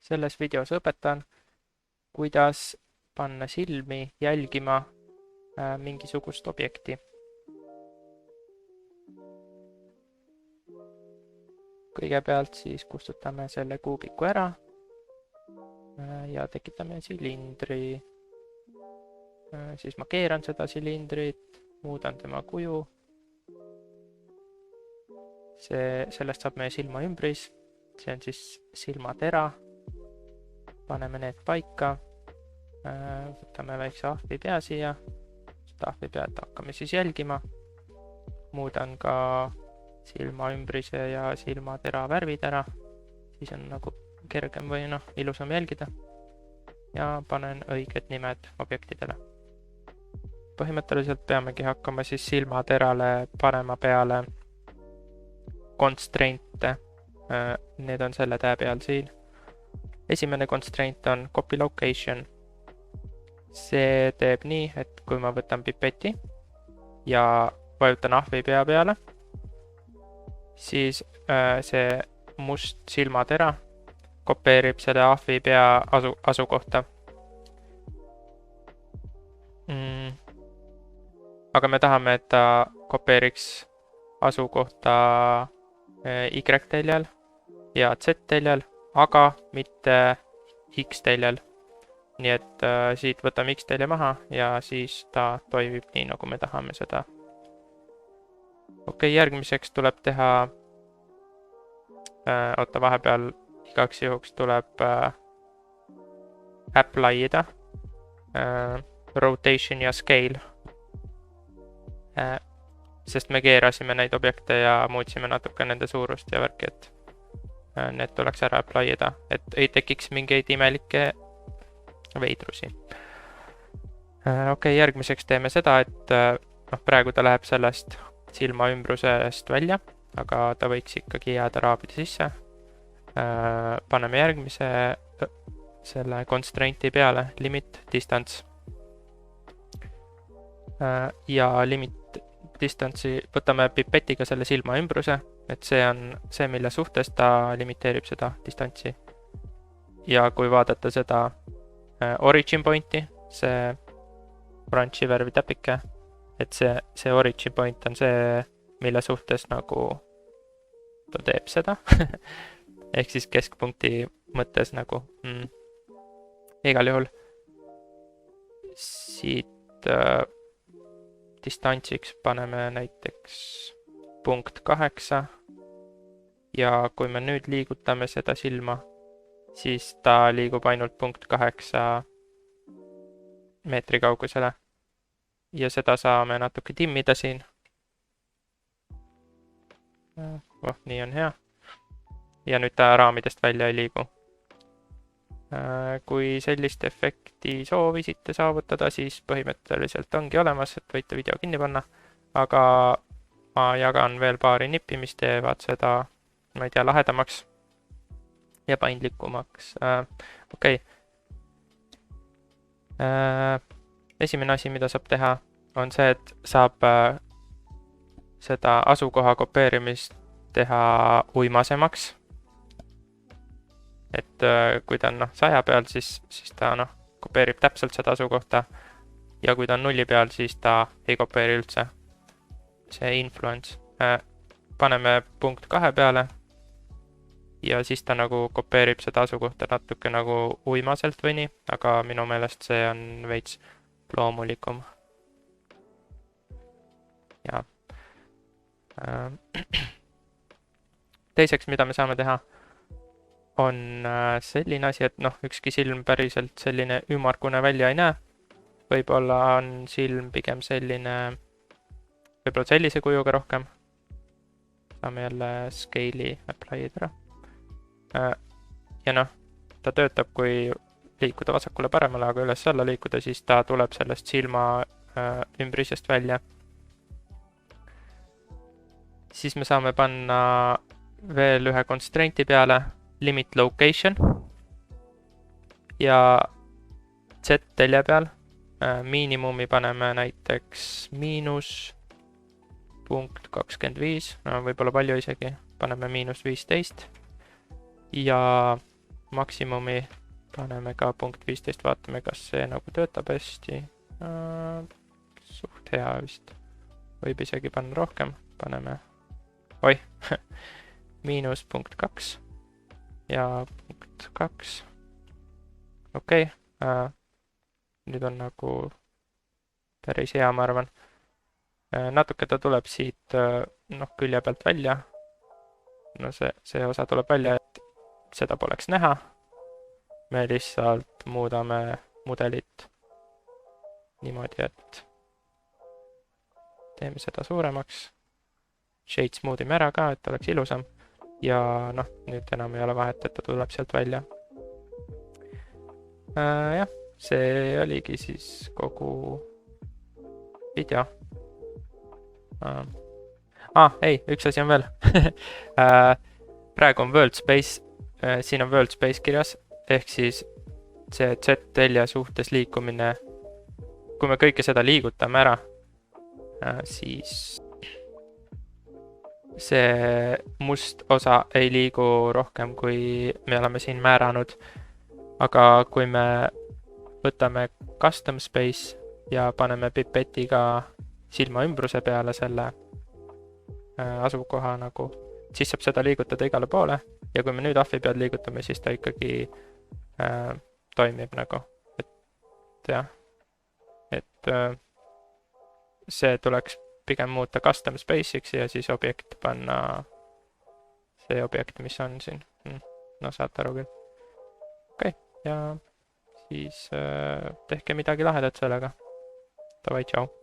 Selles videos õpetan, kuidas panna silmi jälgima mingisugust objekti. Kõigepealt siis kustutame selle kuubiku ära ja tekitame silindri. Siis ma keeran seda silindrit, muudan tema kuju. Sellest saab meie silmaümbris. See on siis silmatera. Paneme need paika. Võtame väikse ahvipea siia. Seda ahvipead hakkame siis jälgima. Muudan ka silmaümbrise ja silmatera värvid ära. Siis on nagu kergem või ilusam jälgida. Ja panen õiged nimed objektidele. Põhimõtteliselt peamegi hakkama siis silmaterale panema peale constrainte. Need on selle tää peal siin. Esimene constraint on copy location. See teeb nii, et kui ma võtan pipeti ja vajutan ahvipea peale, siis see must silmatera kopeerib selle ahvipea asukohta. Aga me tahame, et ta kopeeriks asukohta Y-teljel ja Z-teljel, aga mitte X-teljel. Nii et siit võtame X-telje maha ja siis ta toimib nii, nagu me tahame seda. Okei, järgmiseks tuleb teha, vahepeal igaks juhuks tuleb apply'ida rotation ja scale. Sest me keerasime neid objekte ja muutsime natuke nende suurust ja värki, et need tuleks ära apply'ida, et ei tekiks mingeid imelikke veidrusi. Okei, järgmiseks teeme seda, et praegu ta läheb sellest silmaümbrusest välja, aga ta võiks ikkagi jääda raabide sisse. Paneme järgmise selle constrainti peale, limit distance. Ja limit distance'i võtame pipetiga selle silmaümbruse, et see on see, mille suhtes ta limiteerib seda distantsi. Ja kui vaadata seda origin pointi, see oranži värvi täpike, et see origin point on see, mille suhtes nagu ta teeb seda. Ehk siis keskpunkti mõttes nagu. Igal juhul siit distantsiks paneme näiteks punkt 8 ja kui me nüüd liigutame seda silma, siis ta liigub ainult punkt 8 meetri kaugusele ja seda saame natuke timmida siin. Nii on hea. Ja nüüd ta raamidest välja ei liigu. Kui sellist efekti soovisite saavutada, siis põhimõtteliselt ongi olemas, et võite video kinni panna, aga ma jagan veel paari nippi, mis teevad seda, ma ei tea, lahedamaks ja paindlikumaks. Okei. Esimene asi, mida saab teha, on see, et saab seda asukoha kopeerimist teha uimasemaks. Et kui ta on 100 peal, siis ta kopeerib täpselt seda asukohta ja kui ta on 0 peal, siis ta ei kopeeri üldse. See influence. Paneme punkt 2 peale ja siis ta nagu kopeerib seda asukohta natuke nagu uimaselt või nii, aga minu meelest see on veits loomulikum. Ja. Teiseks, mida me saame teha, on selline asi, et ükski silm päriselt selline ümmargune välja ei näe. Võib-olla on silm pigem selline, võib-olla sellise kujuga rohkem. Saame jälle scale'i apply'id ära. Ja ta töötab, kui liikuda vasakule paremale, aga üles alla liikuda, siis ta tuleb sellest silma ümbrisest välja. Siis me saame panna veel ühe constrainti peale, limit location ja Z-telje peal miinimumi paneme näiteks punkt 25, võib-olla palju isegi, paneme -15 ja maksimumi, paneme ka punkt 15, vaatame, kas see nagu töötab hästi. Suht hea vist. Võib isegi panna rohkem, paneme, oih, miinus punkt 2 ja punkt 2. Okei, nüüd on nagu päris hea, ma arvan. Natuke ta tuleb siit külje pealt välja. No see osa tuleb välja, et seda poleks näha. Me lihtsalt muudame mudelit niimoodi, et teeme seda suuremaks. Shade smootime ära ka, et oleks ilusam. Ja nüüd enam ei ole vahet, et ta tuleb sealt välja. Jah, see oligi siis kogu video. Ei, üks asi on veel. Praegu on World Space, siin on World Space kirjas, ehk siis see Z-telje suhtes liikumine, kui me kõike seda liigutame ära, siis see must osa ei liigu rohkem, kui me oleme siin määranud. Aga kui me võtame custom space ja paneme pipetiga silma ümbruse peale selle asukoha nagu, siis saab seda liigutada igale poole. Ja kui me nüüd ahvi peal liigutame, siis ta ikkagi toimib nagu. Et jah, et see tuleks pigem muuta custom space'iks ja siis objekt panna see objekt, mis on siin. No saate aru küll. Okei, ja siis tehke midagi lahedat sellega. Davai, tšau!